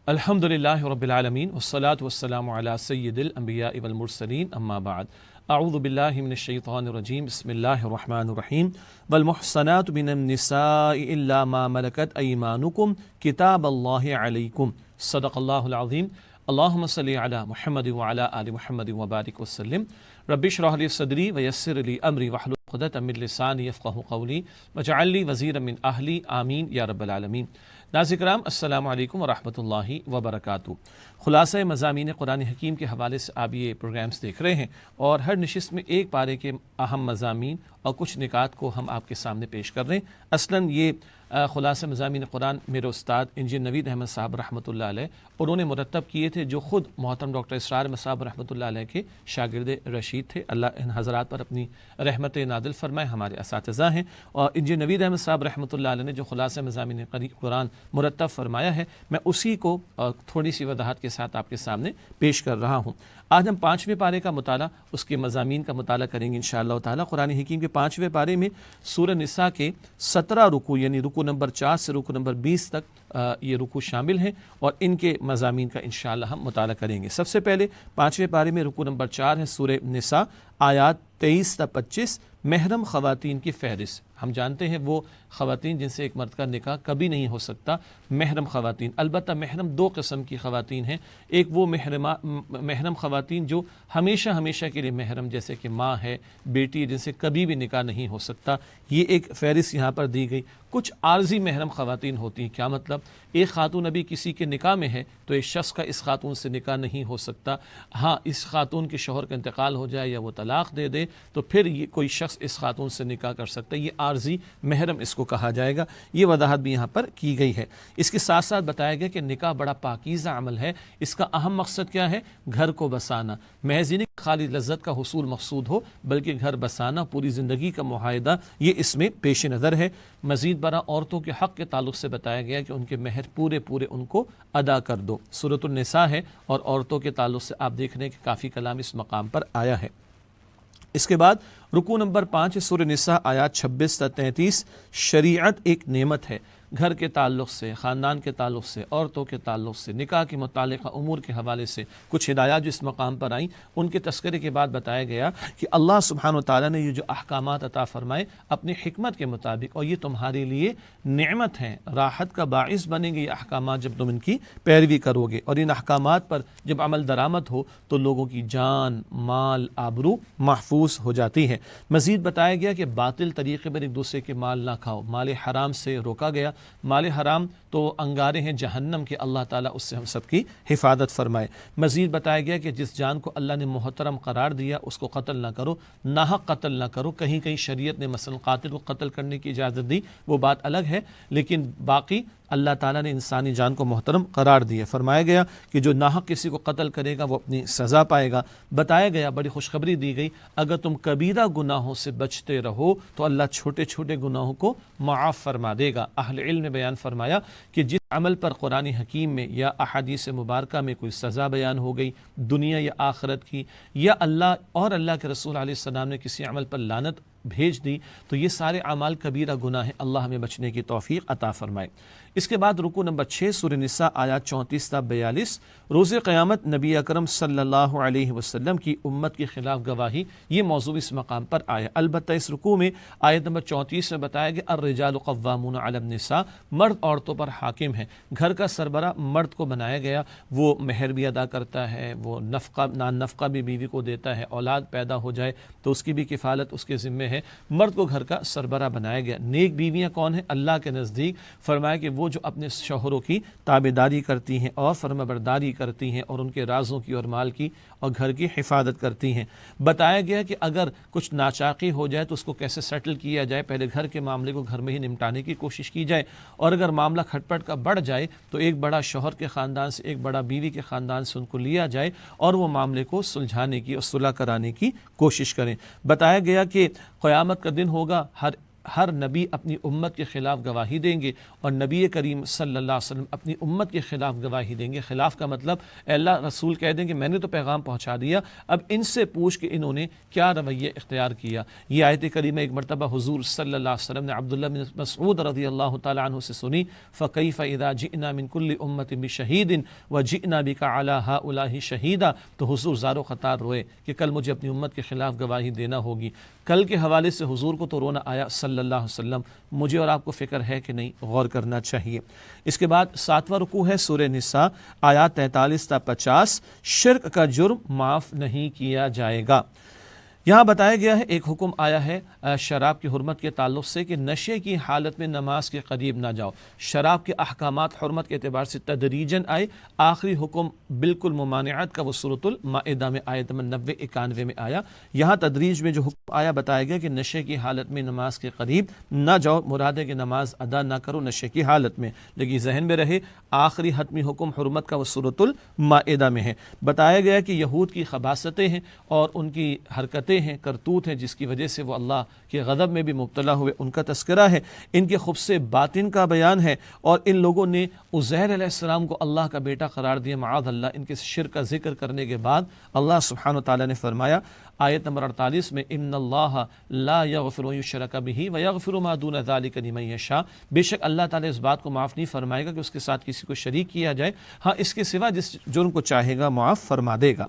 الحمدللہ رب العالمین والصلاة والسلام علی سید الانبیاء والمرسلین اما بعد اعوذ باللہ من الشیطان الرجیم بسم اللہ الرحمن الرحیم والمحصنات من النساء الا ما ملکت ایمانکم کتاب اللہ علیکم صدق اللہ العظیم اللہم صلی علی محمد وعلی آل محمد وبارک وسلم رب اشرح لی صدری ویسر لی امری واحلل عقدۃ من لسانی یفقہوا قولی واجعل لی وزیرا من اہلی آمین یا رب العالمین۔ ناظرین کرام السلام علیکم ورحمۃ اللہ وبرکاتہ۔ خلاصہ مضامین قرآن حکیم کے حوالے سے آپ یہ پروگرامز دیکھ رہے ہیں اور ہر نشست میں ایک پارے کے اہم مضامین اور کچھ نکات کو ہم آپ کے سامنے پیش کر رہے ہیں۔ اصلاً یہ خلاصہ مضامین قرآن میرے استاد انجینئر نوید احمد صاحب رحمۃ اللہ علیہ انہوں نے مرتب کیے تھے، جو خود محترم ڈاکٹر اسرار احمد صاحب رحمۃ اللہ علیہ کے شاگرد رشید تھے۔ اللہ ان حضرات پر اپنی رحمت نازل فرمائے، ہمارے اساتذہ ہیں۔ اور انجینئر نوید احمد صاحب رحمۃ اللہ علیہ نے جو خلاصہ مضامین قرآن مرتب فرمایا ہے، میں اسی کو تھوڑی سی وضاحت کے ساتھ آپ کے سامنے پیش کر رہا ہوں۔ آج ہم 5ویں پارے کا مطالعہ، اس کے مضامین کا مطالعہ کریں گے انشاءاللہ تعالی۔ قرآن حکیم کے 5ویں پارے میں سورہ نساء کے 17 رکوع، یعنی رکوع نمبر 4 سے رکوع نمبر 20 تک یہ رکوع شامل ہیں اور ان کے مضامین کا انشاءاللہ ہم مطالعہ کریں گے۔ سب سے پہلے 5ویں پارے میں رکوع نمبر 4 ہے سورہ نساء، آیات 23 تا 25، محرم خواتین کی فہرست۔ ہم جانتے ہیں وہ خواتین جن سے ایک مرد کا نکاح کبھی نہیں ہو سکتا، محرم خواتین۔ البتہ محرم دو قسم کی خواتین ہیں، ایک وہ محرم خواتین جو ہمیشہ کے لیے محرم، جیسے کہ ماں ہے، بیٹی، جن سے کبھی بھی نکاح نہیں ہو سکتا، یہ ایک فہرست یہاں پر دی گئی۔ کچھ عارضی محرم خواتین ہوتی ہیں۔ کیا مطلب؟ ایک خاتون ابھی کسی کے نکاح میں ہے تو ایک شخص کا اس خاتون سے نکاح نہیں ہو سکتا۔ ہاں، اس خاتون کے شوہر کا انتقال ہو جائے یا وہ طلاق دے دے تو پھر یہ کوئی شخص اس خاتون سے نکاح کر سکتا ہے، یہ عارضی محرم اس کو کہا جائے گا۔ یہ وضاحت بھی یہاں پر کی گئی ہے۔ اس کے ساتھ ساتھ بتایا گیا کہ نکاح بڑا پاکیزہ عمل ہے، اس کا اہم مقصد کیا ہے؟ گھر کو بسانا۔ محض نہیں خالی لذت کا حصول مقصود ہو، بلکہ گھر بسانا، پوری زندگی کا معاہدہ، یہ اس میں پیش نظر ہے۔ مزید برآں عورتوں کے حق کے تعلق سے بتایا گیا کہ ان کے مہر پورے ان کو ادا کر دو۔ سورۃ النساء ہے اور عورتوں کے تعلق سے آپ دیکھ رہے ہیں کہ کافی کلام اس مقام پر آیا ہے۔ اس کے بعد رکوع نمبر 5 سورہ نساء، آیات 26 تا 33، شریعت ایک نعمت ہے۔ گھر کے تعلق سے، خاندان کے تعلق سے، عورتوں کے تعلق سے، نکاح کے متعلقہ امور کے حوالے سے کچھ ہدایات جو اس مقام پر آئیں، ان کے تذکرے کے بعد بتایا گیا کہ اللہ سبحانہ وتعالیٰ نے یہ جو احکامات عطا فرمائے اپنی حکمت کے مطابق، اور یہ تمہارے لیے نعمت ہیں، راحت کا باعث بنیں گے یہ احکامات جب تم ان کی پیروی کرو گے، اور ان احکامات پر جب عمل درآمد ہو تو لوگوں کی جان، مال، آبرو محفوظ ہو جاتی ہے۔ مزید بتایا گیا کہ باطل طریقے پر ایک دوسرے کے مال نہ کھاؤ، مال حرام سے روکا گیا۔ مال حرام تو انگارے ہیں جہنم کے، اللہ تعالیٰ اس سے ہم سب کی حفاظت فرمائے۔ مزید بتایا گیا کہ جس جان کو اللہ نے محترم قرار دیا اس کو قتل نہ کرو، ناحق قتل نہ کرو۔ کہیں شریعت نے مثلا قاتل کو قتل کرنے کی اجازت دی، وہ بات الگ ہے، لیکن باقی اللہ تعالیٰ نے انسانی جان کو محترم قرار دیا۔ فرمایا گیا کہ جو ناحق کسی کو قتل کرے گا وہ اپنی سزا پائے گا۔ بتایا گیا، بڑی خوشخبری دی گئی، اگر تم کبیرہ گناہوں سے بچتے رہو تو اللہ چھوٹے چھوٹے گناہوں کو معاف فرما دے گا۔ اہل علم نے بیان فرمایا کہ جس عمل پر قرآن حکیم میں یا احادیث مبارکہ میں کوئی سزا بیان ہو گئی دنیا یا آخرت کی، یا اللہ اور اللہ کے رسول علیہ السلام نے کسی عمل پر لعنت بھیج دی، تو یہ سارے اعمال کبیرہ گناہ ہیں۔ اللہ ہمیں بچنے کی توفیق عطا فرمائے۔ اس کے بعد رکوع نمبر 6 سورہ نساء، آیات 34 تا 42، روز قیامت نبی اکرم صلی اللہ علیہ وسلم کی امت کی خلاف گواہی، یہ موضوع اس مقام پر آیا۔ البتہ اس رکوع میں آیت نمبر 34 میں بتایا گیا الرجال قوامون علی النساء، مرد عورتوں پر حاکم ہے۔ گھر کا سربراہ مرد کو بنایا گیا، وہ مہر بھی ادا کرتا ہے، وہ نان نفقہ بھی بیوی کو دیتا ہے، اولاد پیدا ہو جائے تو اس کی بھی کفالت اس کے ذمے ہے۔ مرد کو گھر کا سربراہ بنایا گیا۔ نیک بیویاں کون ہیں اللہ کے نزدیک؟ فرمایا کہ وہ جو اپنے شوہروں کی تابعداری کرتی ہیں اور فرمانبرداری کرتی ہیں اور ان کے رازوں کی اور مال کی اور گھر کی حفاظت کرتی ہیں۔ بتایا گیا کہ اگر کچھ ناچاقی ہو جائے تو اس کو کیسے سیٹل کیا جائے، پہلے گھر کے معاملے کو گھر میں ہی نمٹانے کی کوشش کی جائے، اور اگر معاملہ کھٹ پٹ کا بڑھ جائے تو ایک بڑا شوہر کے خاندان سے، ایک بڑا بیوی کے خاندان سے ان کو لیا جائے اور وہ معاملے کو سلجھانے کی اور صلح کرانے کی کوشش کریں۔ بتایا گیا کہ قیامت کا دن ہوگا، ہر ہر نبی اپنی امت کے خلاف گواہی دیں گے اور نبی کریم صلی اللہ علیہ وسلم اپنی امت کے خلاف گواہی دیں گے۔ خلاف کا مطلب اے اللہ رسول کہہ دیں کہ میں نے تو پیغام پہنچا دیا، اب ان سے پوچھ کہ انہوں نے کیا رویہ اختیار کیا۔ یہ آیت کریمہ ایک مرتبہ حضور صلی اللہ علیہ وسلم نے عبداللہ بن مسعود رضی اللہ تعالیٰ عنہ سے سنی، فَكَيْفَ إِذَا جِئْنَا مِن كُلِّ أُمَّةٍ بِشَهِيدٍ وَجِئْنَا بِكَ عَلَى هَؤُلَاءِ شَهِيدًا، تو حضور زار و خطار روئے کہ کل مجھے اپنی امت کے خلاف گواہی دینا ہوگی۔ کل کے حوالے سے حضور کو تو رونا آیا صلی اللہ علیہ وسلم، مجھے اور آپ کو فکر ہے کہ نہیں؟ غور کرنا چاہیے۔ اس کے بعد 7واں رکوع ہے سورہ نساء آیات 43 تا 50، شرک کا جرم معاف نہیں کیا جائے گا۔ یہاں بتایا گیا ہے، ایک حکم آیا ہے شراب کی حرمت کے تعلق سے کہ نشے کی حالت میں نماز کے قریب نہ جاؤ۔ شراب کے احکامات حرمت کے اعتبار سے تدریجاً آئے، آخری حکم بالکل ممانعت کا وہ سورۃ المائدہ میں آیت 90 91 میں آیا۔ یہاں تدریج میں جو حکم آیا بتایا گیا کہ نشے کی حالت میں نماز کے قریب نہ جاؤ، مراد ہے کہ نماز ادا نہ کرو نشے کی حالت میں، لیکن ذہن میں رہے آخری حتمی حکم حرمت کا وہ سورۃ المائدہ میں ہے۔ بتایا گیا کہ یہود کی خباثتیں ہیں اور ان کی حرکتیں ہیں، کرتوت ہیں، جس کی وجہ سے وہ اللہ کے غضب میں بھی مبتلا ہوئے، ان کا تذکرہ ہے۔ ان کے خبث باطن کا بیان ہے، اور ان لوگوں نے عزیر علیہ السلام کو اللہ کا بیٹا قرار دیا، معاذ اللہ۔ ان کے شرک کا ذکر کرنے کے بعد اللہ سبحانہ وتعالی نے فرمایا آیت نمبر 48 میں، ان اللہ لا یغفر ان یشرک بہ ویغفر ما دون ذلک لمن یشاء، بے شک اللہ تعالی اس بات کو معاف نہیں فرمائے گا کہ اس کے ساتھ کسی کو شریک کیا جائے، ہاں اس کے سوا جس جرم کو چاہے گا معاف فرما دے گا۔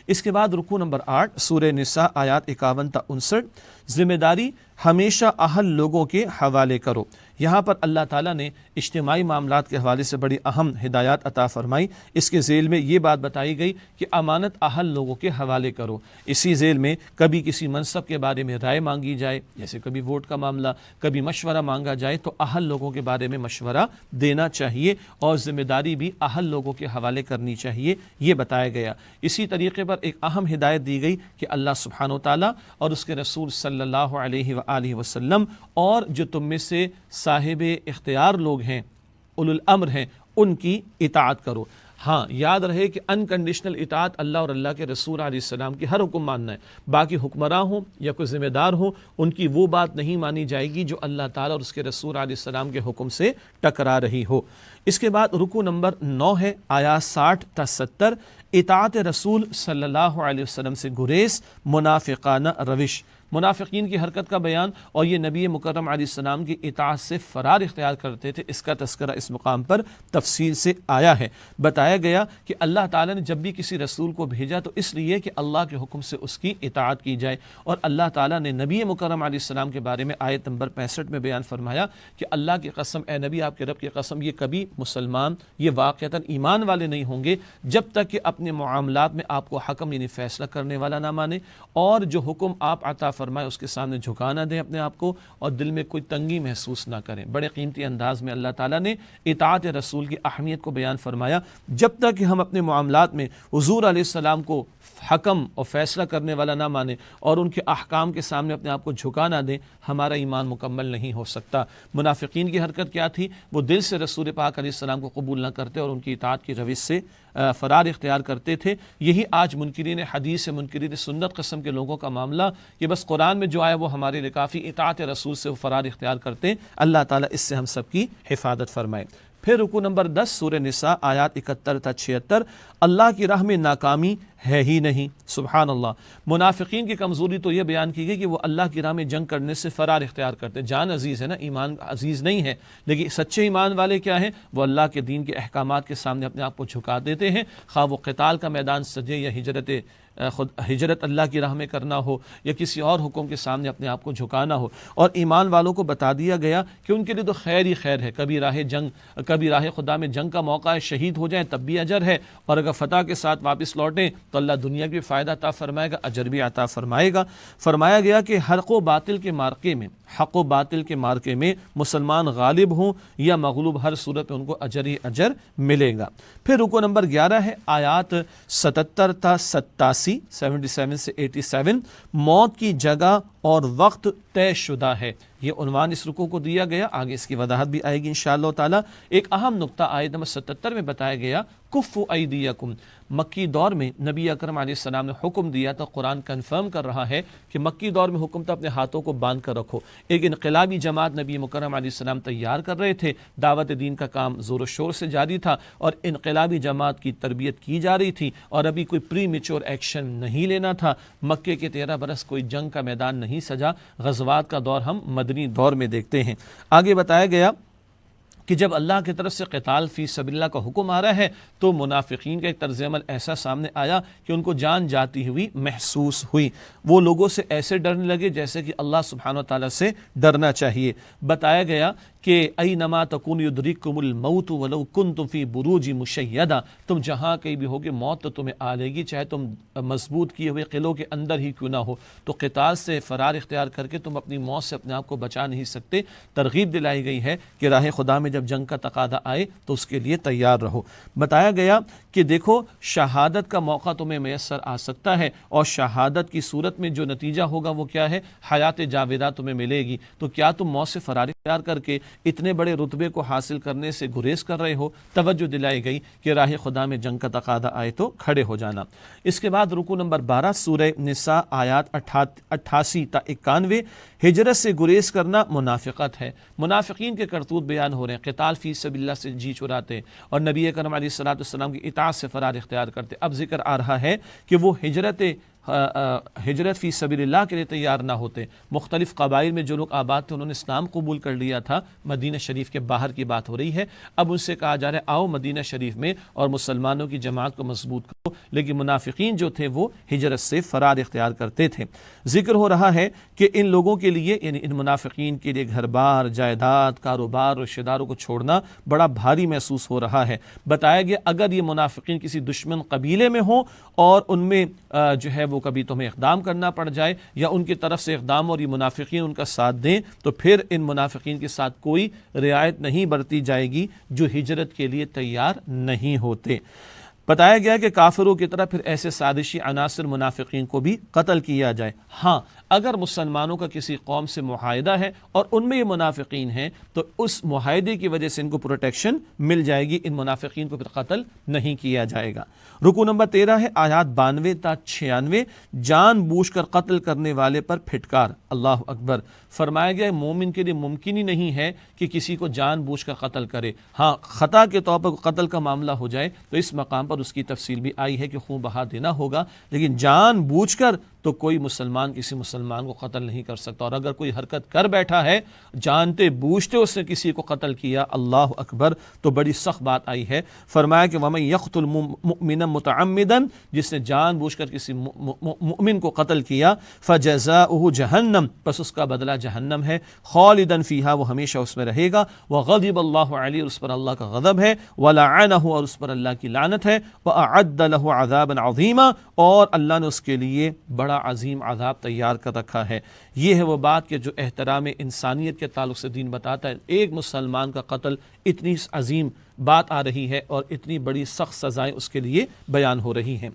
اس کے بعد رکوع نمبر 8 سورہ نساء آیات 51 تا 59، ذمہ داری ہمیشہ اہل لوگوں کے حوالے کرو۔ یہاں پر اللہ تعالیٰ نے اجتماعی معاملات کے حوالے سے بڑی اہم ہدایات عطا فرمائی۔ اس کے ذیل میں یہ بات بتائی گئی کہ امانت اہل لوگوں کے حوالے کرو۔ اسی ذیل میں کبھی کسی منصب کے بارے میں رائے مانگی جائے، جیسے کبھی ووٹ کا معاملہ، کبھی مشورہ مانگا جائے، تو اہل لوگوں کے بارے میں مشورہ دینا چاہیے اور ذمہ داری بھی اہل لوگوں کے حوالے کرنی چاہیے، یہ بتایا گیا۔ اسی طریقے پر ایک اہم ہدایت دی گئی کہ اللہ سبحانہ وتعالیٰ اور اس کے رسول صلی اللہ علیہ وآلہ وسلم اور جو تم میں سے صاحب اختیار لوگ ہیں، اولو الامر ہیں، ان کی اطاعت کرو۔ ہاں یاد رہے کہ انکنڈیشنل اطاعت اللہ اور اللہ کے رسول علیہ السلام کی ہر حکم ماننا ہے۔ باقی حکمراں ہوں یا کوئی ذمہ دار ہوں، ان کی وہ بات نہیں مانی جائے گی جو اللہ تعالیٰ اور اس کے رسول علیہ السلام کے حکم سے ٹکرا رہی ہو۔ اس کے بعد رکوع نمبر 9 ہے آیات 60 تا 70، اطاعت رسول صلی اللہ علیہ وسلم سے گریز، منافقانہ روش، منافقین کی حرکت کا بیان، اور یہ نبی مکرم علیہ السلام کی اطاعت سے فرار اختیار کرتے تھے، اس کا تذکرہ اس مقام پر تفصیل سے آیا ہے۔ بتایا گیا کہ اللہ تعالیٰ نے جب بھی کسی رسول کو بھیجا تو اس لیے کہ اللہ کے حکم سے اس کی اطاعت کی جائے، اور اللہ تعالیٰ نے نبی مکرم علیہ السلام کے بارے میں آیت نمبر 65 میں بیان فرمایا کہ اللہ کی قسم، اے نبی آپ کے رب کی قسم، یہ کبھی مسلمان، یہ واقعتاً ایمان والے نہیں ہوں گے جب تک کہ اپنے معاملات میں آپ کو حکم یعنی فیصلہ کرنے والا نہ مانے، اور جو حکم آپ عطا فرمائے اس کے سامنے جھکا نہ دیں اپنے آپ کو، اور دل میں کوئی تنگی محسوس نہ کریں۔ بڑے قیمتی انداز میں اللہ تعالیٰ نے اطاعت رسول کی اہمیت کو بیان فرمایا۔ جب تک کہ ہم اپنے معاملات میں حضور علیہ السلام کو حکم اور فیصلہ کرنے والا نہ مانیں اور ان کے احکام کے سامنے اپنے آپ کو جھکا نہ دیں، ہمارا ایمان مکمل نہیں ہو سکتا۔ منافقین کی حرکت کیا تھی؟ وہ دل سے رسول پاک علیہ السلام کو قبول نہ کرتے اور ان کی اطاعت کی روش سے فرار اختیار کرتے تھے۔ یہی آج منکرین حدیث، منکرین سنت قسم کے لوگوں کا معاملہ، یہ بس قرآن میں جو آیا وہ ہمارے لیے کافی، اطاعت رسول سے وہ فرار اختیار کرتے ہیں۔ اللہ تعالیٰ اس سے ہم سب کی حفاظت فرمائے۔ پھر رکوع نمبر 10 سورہ نساء آیات 71 تا 76، اللہ کی راہ میں ناکامی ہے ہی نہیں۔ سبحان اللہ، منافقین کی کمزوری تو یہ بیان کی گئی کہ وہ اللہ کی راہ میں جنگ کرنے سے فرار اختیار کرتے ہیں۔ جان عزیز ہے نا، ایمان عزیز نہیں ہے، لیکن سچے ایمان والے کیا ہیں؟ وہ اللہ کے دین کے احکامات کے سامنے اپنے آپ کو جھکا دیتے ہیں، خواہ وہ قتال کا میدان سجے یا ہجرت اللہ کی راہ میں کرنا ہو یا کسی اور حکم کے سامنے اپنے آپ کو جھکانا ہو۔ اور ایمان والوں کو بتا دیا گیا کہ ان کے لیے تو خیر ہی خیر ہے، کبھی راہ خدا میں جنگ کا موقع ہے، شہید ہو جائیں تب بھی اجر ہے، اور اگر فتح کے ساتھ واپس لوٹیں تو اللہ دنیا کی فائدہ عطا فرمائے گا، اجر بھی عطا فرمائے گا۔ فرمایا گیا کہ حق و باطل کے مارکے میں مسلمان غالب ہوں یا مغلوب، ہر صورت میں ان کو اجر ہی اجر ملے گا۔ پھر رکوع نمبر 11 ہے آیات 77 تا 87 77 سے 87، موت کی جگہ اور وقت طے شدہ ہے۔ یہ عنوان اس رکوع کو دیا گیا، آگے اس کی وضاحت بھی آئے گی انشاءاللہ تعالی۔ ایک اہم نقطہ آیت نمبر 77 میں بتایا گیا، کفوا ایدیکم۔ مکی دور میں نبی اکرم علیہ السلام نے حکم دیا تو قرآن کنفرم کر رہا ہے کہ مکی دور میں حکم تھا اپنے ہاتھوں کو باندھ کر رکھو۔ ایک انقلابی جماعت نبی مکرم علیہ السلام تیار کر رہے تھے، دعوت دین کا کام زور و شور سے جاری تھا اور انقلابی جماعت کی تربیت کی جا رہی تھی، اور ابھی کوئی پری میچور ایکشن نہیں لینا تھا۔ مکے کے 13 برس کوئی جنگ کا میدان نہیں سجا، غزوات کا دور ہم مدنی دور میں دیکھتے ہیں۔ آگے بتایا گیا کہ جب اللہ کی طرف سے قتال فی سبیل اللہ کا حکم آ رہا ہے تو منافقین کا ایک طرز عمل ایسا سامنے آیا کہ ان کو جان جاتی ہوئی محسوس ہوئی۔ وہ لوگوں سے ایسے ڈرنے لگے جیسے کہ اللہ سبحانہ وتعالی سے ڈرنا چاہیے۔ بتایا گیا کہ اینما تکون یدرککم الموت ولو کنتم فی بروج مشیدہ، تم جہاں کہیں بھی ہوگے موت تو تمہیں آ لے گی، چاہے تم مضبوط کیے ہوئے قلعوں کے اندر ہی کیوں نہ ہو۔ تو قتال سے فرار اختیار کر کے تم اپنی موت سے اپنے آپ کو بچا نہیں سکتے۔ ترغیب دلائی گئی ہے کہ راہ خدا میں جب جنگ کا تقاضا آئے تو اس کے لیے تیار رہو۔ بتایا گیا کہ دیکھو شہادت کا موقع تمہیں میسر آ سکتا ہے، اور شہادت کی صورت میں جو نتیجہ ہوگا وہ کیا ہے؟ حیات جاویدہ تمہیں ملے گی۔ تو کیا تم موت سے فرار اختیار کر کے اتنے بڑے رتبے کو حاصل کرنے سے گریز کر رہے ہو؟ توجہ دلائی گئی کہ راہ خدا میں جنگ کا تقاضا آئے تو کھڑے ہو جانا۔ اس کے بعد رکوع نمبر 12 سورہ نساء آیات 88 تا 91، ہجرت سے گریز کرنا منافقت ہے۔ منافقین کے کرتوت بیان ہو رہے ہیں، قتال فی سبیل اللہ سے جی چراتے اور نبی اکرم علیہ السلام کی اطاعت سے فرار اختیار کرتے۔ اب ذکر آ رہا ہے کہ وہ ہجرت فی سبیل اللہ کے لیے تیار نہ ہوتے۔ مختلف قبائل میں جو لوگ آباد تھے انہوں نے اسلام قبول کر لیا تھا، مدینہ شریف کے باہر کی بات ہو رہی ہے۔ اب ان سے کہا جا رہا ہے آؤ مدینہ شریف میں اور مسلمانوں کی جماعت کو مضبوط کرو، لیکن منافقین جو تھے وہ ہجرت سے فرار اختیار کرتے تھے۔ ذکر ہو رہا ہے کہ ان لوگوں کے لیے، یعنی ان منافقین کے لیے گھر بار، جائیداد، کاروبار، رشتہ داروں کو چھوڑنا بڑا بھاری محسوس ہو رہا ہے۔ بتایا گیا اگر یہ منافقین کسی دشمن قبیلے میں ہوں اور ان میں جو ہے وہ کبھی تمہیں اقدام کرنا پڑ جائے یا ان کی طرف سے اقدام اور یہ منافقین ان کا ساتھ دیں، تو پھر ان منافقین کے ساتھ کوئی رعایت نہیں برتی جائے گی جو ہجرت کے لیے تیار نہیں ہوتے۔ بتایا گیا کہ کافروں کی طرح پھر ایسے سازشی عناصر منافقین کو بھی قتل کیا جائے۔ ہاں اگر مسلمانوں کا کسی قوم سے معاہدہ ہے اور ان میں یہ منافقین ہیں تو اس معاہدے کی وجہ سے ان کو پروٹیکشن مل جائے گی، ان منافقین کو پھر قتل نہیں کیا جائے گا۔ رکوع نمبر 13 ہے آیات 92 تا 96، جان بوجھ کر قتل کرنے والے پر پھٹکار۔ اللہ اکبر۔ فرمایا گیا مومن کے لیے ممکن ہی نہیں ہے کہ کسی کو جان بوجھ کر قتل کرے۔ ہاں خطا کے طور پر قتل کا معاملہ ہو جائے تو اس مقام پر اس کی تفصیل بھی آئی ہے کہ خون بہا دینا ہوگا، لیکن جان بوجھ کر تو کوئی مسلمان کسی مسلمان کو قتل نہیں کر سکتا۔ اور اگر کوئی حرکت کر بیٹھا ہے جانتے بوجھتے اس نے کسی کو قتل کیا، اللہ اکبر، تو بڑی سخت بات آئی ہے۔ فرمایا کہ وَمَن يَقْتُلْ مُؤْمِنًا مُتَعَمِّدًا، جس نے جان بوجھ کر کسی مؤمن کو قتل کیا، فَجَزَاؤُهُ جہنم، پس اس کا بدلہ جہنم ہے، خالداً فیہا، وہ ہمیشہ اس میں رہے گا، وغضب اللہ علیہ، اور اس پر اللہ کا غضب ہے، ولعنہ، اور اس پر اللہ کی لعنت ہے، وأعد له عذابا عظیما، اور اللہ نے اس کے لیے بڑا عظیم عذاب تیار کر رکھا ہے۔ یہ ہے وہ بات کہ جو احترام انسانیت کے تعلق سے دین بتاتا ہے۔ ایک مسلمان کا قتل اتنی عظیم بات آ رہی ہے اور اتنی بڑی سخت سزائیں اس کے لیے بیان ہو رہی ہیں۔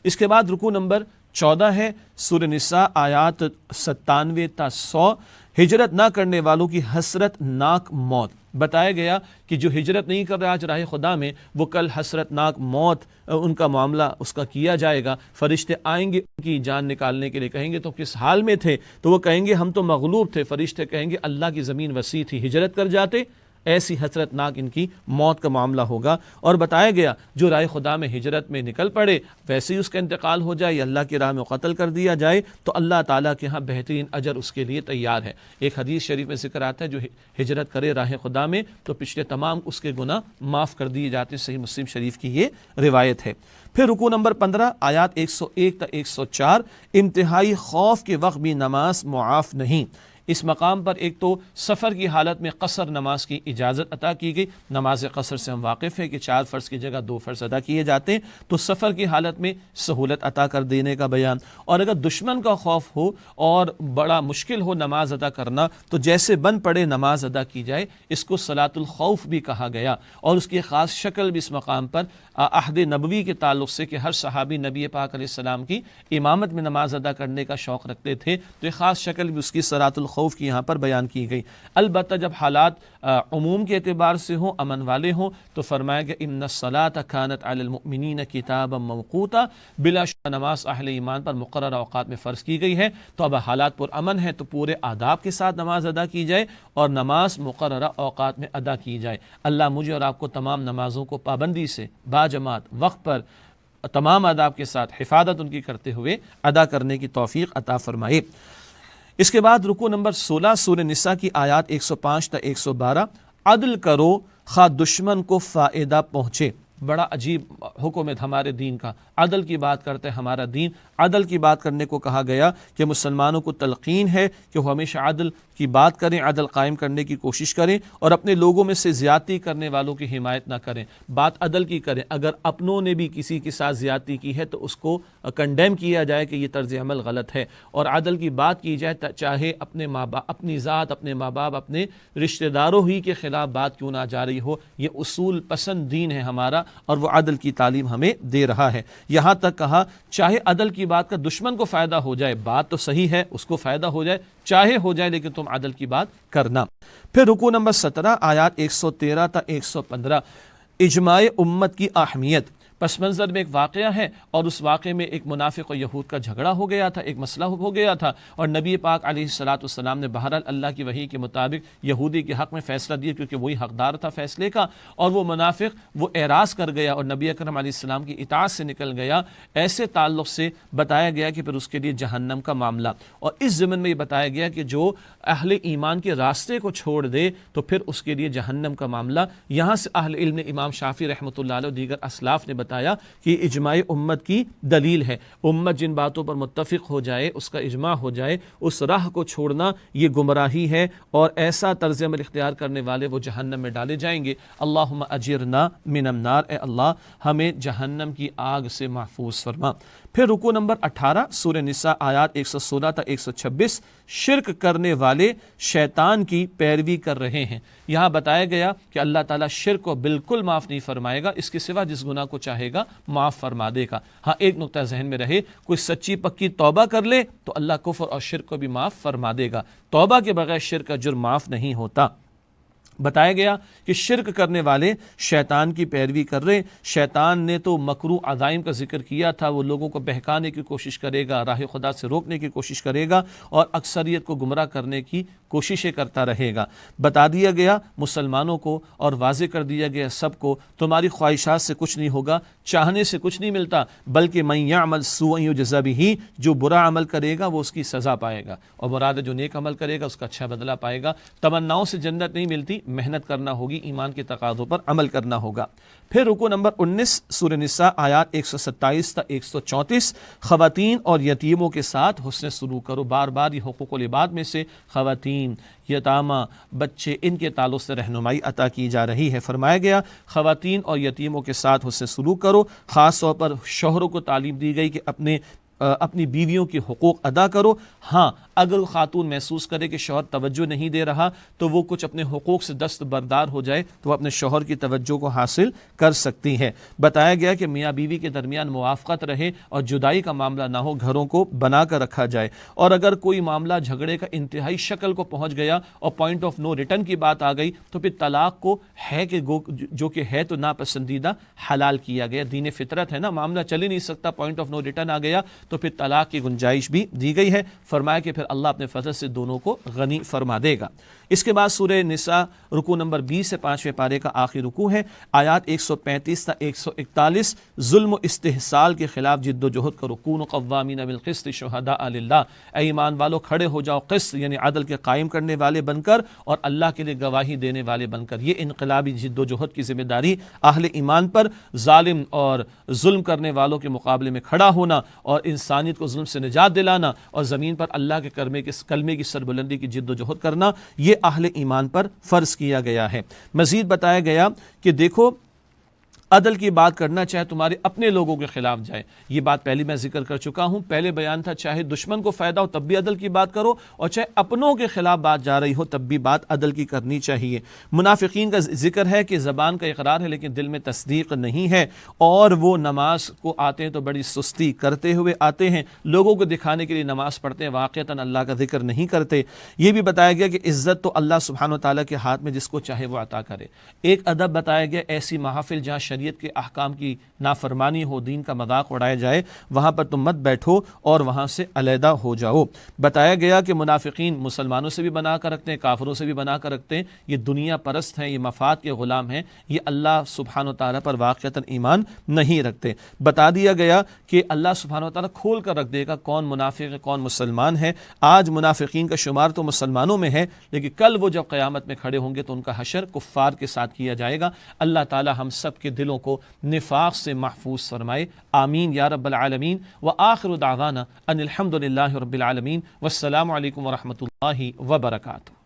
اس کے بعد رکوع نمبر 14 ہے سورہ نساء آیات 97 تا 100، ہجرت نہ کرنے والوں کی حسرت ناک موت۔ بتایا گیا کہ جو ہجرت نہیں کر رہا آج راہ خدا میں، وہ کل حسرت ناک موت ان کا معاملہ اس کا کیا جائے گا۔ فرشتے آئیں گے ان کی جان نکالنے کے لیے، کہیں گے تو کس حال میں تھے؟ تو وہ کہیں گے ہم تو مغلوب تھے۔ فرشتے کہیں گے اللہ کی زمین وسیع تھی، ہجرت کر جاتے۔ ایسی حسرت ناک ان کی موت کا معاملہ ہوگا۔ اور بتایا گیا جو راہ خدا میں ہجرت میں نکل پڑے ویسے ہی اس کا انتقال ہو جائے یا اللہ کی راہ میں قتل کر دیا جائے تو اللہ تعالیٰ کے ہاں بہترین اجر اس کے لیے تیار ہے۔ ایک حدیث شریف میں ذکر آتا ہے جو ہجرت کرے راہ خدا میں تو پچھلے تمام اس کے گناہ معاف کر دیے جاتے ہیں۔ صحیح مسلم شریف کی یہ روایت ہے۔ پھر رکوع نمبر 15 آیات 101 تا 104، انتہائی خوف کے وقت بھی نماز معاف نہیں۔ اس مقام پر ایک تو سفر کی حالت میں قصر نماز کی اجازت عطا کی گئی. نماز قصر سے ہم واقف ہیں کہ 4 فرض کی جگہ 2 فرض ادا کیے جاتے ہیں، تو سفر کی حالت میں سہولت عطا کر دینے کا بیان. اور اگر دشمن کا خوف ہو اور بڑا مشکل ہو نماز ادا کرنا تو جیسے بن پڑے نماز ادا کی جائے. اس کو صلاۃ الخوف بھی کہا گیا، اور اس کی خاص شکل بھی اس مقام پر عہد نبوی کے تعلق سے کہ ہر صحابی نبی پاک علیہ السلام کی امامت میں نماز ادا کرنے کا شوق رکھتے تھے، تو ایک خاص شکل بھی اس کی صلاۃ الخوف کی یہاں پر بیان کی گئی. البتہ جب حالات عموم کے اعتبار سے ہوں، امن والے ہوں، تو فرمایا کہ ان الصلاۃ کانت علی المؤمنین کتابا موقوتا، بلا شبہ نماز اہل ایمان پر مقررہ اوقات میں فرض کی گئی ہے. تو اب حالات پر امن ہے تو پورے آداب کے ساتھ نماز ادا کی جائے اور نماز مقررہ اوقات میں ادا کی جائے. اللہ مجھے اور آپ کو تمام نمازوں کو پابندی سے باجماعت وقت پر تمام آداب کے ساتھ حفاظت ان کی کرتے ہوئے ادا کرنے کی توفیق عطا فرمائے. اس کے بعد رکوع نمبر 16 سورہ نساء کی آیات 105 تا 112. عدل کرو خواہ دشمن کو فائدہ پہنچے. بڑا عجیب حکم ہے ہمارے دین کا. عدل کی بات کرتے ہمارا دین. عدل کی بات کرنے کو کہا گیا کہ مسلمانوں کو تلقین ہے کہ وہ ہمیشہ عدل کی بات کریں، عدل قائم کرنے کی کوشش کریں، اور اپنے لوگوں میں سے زیادتی کرنے والوں کی حمایت نہ کریں. بات عدل کی کریں. اگر اپنوں نے بھی کسی کے ساتھ زیادتی کی ہے تو اس کو کنڈیم کیا جائے کہ یہ طرز عمل غلط ہے، اور عدل کی بات کی جائے چاہے اپنے ماں باپ، اپنی ذات، اپنے ماں باپ، اپنے رشتہ داروں ہی کے خلاف بات کیوں نہ جا رہی ہو. یہ اصول پسند دین ہے ہمارا، اور وہ عدل کی تعلیم ہمیں دے رہا ہے. یہاں تک کہا چاہے عدل کی بات کا دشمن کو فائدہ ہو جائے، بات تو صحیح ہے، اس کو فائدہ ہو جائے، چاہے ہو جائے، لیکن تم عدل کی بات کرنا. پھر رکوع نمبر 17 آیات 113 تا 115. اجماع امت کی اہمیت. پس منظر میں ایک واقعہ ہے، اور اس واقعے میں ایک منافق و یہود کا جھگڑا ہو گیا تھا، ایک مسئلہ ہو گیا تھا، اور نبی پاک علیہ السلام نے بہرحال اللہ کی وحی کے مطابق یہودی کے حق میں فیصلہ دیا، کیونکہ وہی حقدار تھا فیصلے کا. اور وہ منافق وہ اعراض کر گیا اور نبی اکرم علیہ السلام کی اطاعت سے نکل گیا. ایسے تعلق سے بتایا گیا کہ پھر اس کے لیے جہنم کا معاملہ. اور اس ضمن میں یہ بتایا گیا کہ جو اہل ایمان کے راستے کو چھوڑ دے تو پھر اس کے لیے جہنم کا معاملہ. یہاں سے اہل علم نے، امام شافعی رحمۃ اللہ علیہ اور دیگر اسلاف نے بتایا کہ اجماع امت کی دلیل ہے. امت جن باتوں پر متفق ہو جائے، اس کا اجماع ہو جائے، اس راہ کو چھوڑنا یہ گمراہی ہے، اور ایسا طرز عمل اختیار کرنے والے وہ جہنم میں ڈالے جائیں گے. اللہم اجرنا من النار، اے اللہ ہمیں جہنم کی آگ سے محفوظ فرما. پھر رکوع نمبر 18 سورہ نساء آیات 116 تا 126. شرک کرنے والے شیطان کی پیروی کر رہے ہیں. یہاں بتایا گیا کہ اللہ تعالیٰ شرک کو بالکل معاف نہیں فرمائے گا، اس کے سوا جس گناہ کو چاہے گا معاف فرما دے گا. ہاں ایک نقطہ ذہن میں رہے، کوئی سچی پکی توبہ کر لے تو اللہ کفر اور شرک کو بھی معاف فرما دے گا. توبہ کے بغیر شرک کا جرم معاف نہیں ہوتا. بتایا گیا کہ شرک کرنے والے شیطان کی پیروی کر رہے. شیطان نے تو مکروہ عزائم کا ذکر کیا تھا، وہ لوگوں کو بہکانے کی کوشش کرے گا، راہ خدا سے روکنے کی کوشش کرے گا، اور اکثریت کو گمراہ کرنے کی کوششیں کرتا رہے گا. بتا دیا گیا مسلمانوں کو اور واضح کر دیا گیا سب کو، تمہاری خواہشات سے کچھ نہیں ہوگا، چاہنے سے کچھ نہیں ملتا، بلکہ من یعمل سوءا یجزا بہ، جو برا عمل کرے گا وہ اس کی سزا پائے گا، اور مراد جو نیک عمل کرے گا اس کا اچھا بدلہ پائے گا. تمناؤں سے جنت نہیں ملتی، محنت کرنا ہوگی، ایمان کے تقاضوں پر عمل کرنا ہوگا. پھر رکوع نمبر 19 سورہ نساء آیات 127 تا 134. خواتین اور یتیموں کے ساتھ حسن سلوک کرو. بار بار یہ حقوق العباد میں سے خواتین، یتامہ، بچے، ان کے تعلق سے رہنمائی عطا کی جا رہی ہے. فرمایا گیا خواتین اور یتیموں کے ساتھ حسن سلوک کرو. خاص طور پر شوہروں کو تعلیم دی گئی کہ اپنی بیویوں کے حقوق ادا کرو. ہاں اگر خاتون محسوس کرے کہ شوہر توجہ نہیں دے رہا تو وہ کچھ اپنے حقوق سے دستبردار ہو جائے تو وہ اپنے شوہر کی توجہ کو حاصل کر سکتی ہے. بتایا گیا کہ میاں بیوی کے درمیان موافقت رہے اور جدائی کا معاملہ نہ ہو، گھروں کو بنا کر رکھا جائے. اور اگر کوئی معاملہ جھگڑے کا انتہائی شکل کو پہنچ گیا اور پوائنٹ آف نو ریٹرن کی بات آ گئی تو پھر طلاق کو ہے کہ جو کہ ہے تو ناپسندیدہ حلال کیا گیا. دین فطرت ہے نا، معاملہ چل ہی نہیں سکتا، پوائنٹ آف نو ریٹرن آ گیا تو پھر طلاق کی گنجائش بھی دی گئی ہے. فرمایا کہ پھر اللہ اپنے فضل سے دونوں کو غنی فرما دے گا. اس کے بعد سورہ نساء رکوع نمبر 20 سے 5ویں پارے کا آخری رکوع ہے، آیات 135 تا 141. ظلم و استحصال کے خلاف جد و جہد کرو. کونوا قوامین بالقسط شہداء للہ، اے ایمان والو کھڑے ہو جاؤ قسط یعنی عدل کے قائم کرنے والے بن کر اور اللہ کے لیے گواہی دینے والے بن کر. یہ انقلابی جد و جہد کی ذمہ داری اہل ایمان پر ظالم اور ظلم کرنے والوں کے مقابلے میں کھڑا ہونا اور ان انسانیت کو ظلم سے نجات دلانا اور زمین پر اللہ کے کلمے کی سربلندی کی جد و جہد کرنا، یہ اہل ایمان پر فرض کیا گیا ہے۔ مزید بتایا گیا کہ دیکھو عدل کی بات کرنا چاہے تمہارے اپنے لوگوں کے خلاف جائے، یہ بات پہلی میں ذکر کر چکا ہوں، پہلے بیان تھا چاہے دشمن کو فائدہ ہو تب بھی عدل کی بات کرو، اور چاہے اپنوں کے خلاف بات جا رہی ہو تب بھی بات عدل کی کرنی چاہیے۔ منافقین کا ذکر ہے کہ زبان کا اقرار ہے لیکن دل میں تصدیق نہیں ہے، اور وہ نماز کو آتے ہیں تو بڑی سستی کرتے ہوئے آتے ہیں، لوگوں کو دکھانے کے لیے نماز پڑھتے ہیں، واقعتاً اللہ کا ذکر نہیں کرتے۔ یہ بھی بتایا گیا کہ عزت تو اللہ سبحانہ و تعالیٰ کے ہاتھ میں، جس کو چاہے وہ عطا کرے۔ ایک ادب بتایا گیا، ایسی محافل جہاں شریعت کے احکام کی نافرمانی ہو، دین کا مذاق اڑایا جائے، وہاں پر تم مت بیٹھو اور وہاں سے علیحدہ ہو جاؤ۔ بتایا گیا کہ منافقین مسلمانوں سے بھی بنا کر رکھتے ہیں، کافروں سے بھی بنا کر رکھتے ہیں، یہ دنیا پرست ہیں، یہ مفاد کے غلام ہیں، یہ اللہ سبحانہ و تعالیٰ پر واقعتاً ایمان نہیں رکھتے۔ بتا دیا گیا کہ اللہ سبحانہ و تعالیٰ کھول کر رکھ دے گا کون منافق ہے کون مسلمان ہے۔ آج منافقین کا شمار تو مسلمانوں میں ہے، لیکن کل وہ جب قیامت میں کھڑے ہوں گے تو ان کا حشر کفار کے ساتھ کیا جائے گا۔ اللہ تعالیٰ ہم سب کے دلوں کو نفاق سے محفوظ فرمائے، آمین یا رب العالمین۔ وآخر دعوانا ان الحمد للہ رب العالمین، والسلام علیکم ورحمۃ اللہ وبرکاتہ۔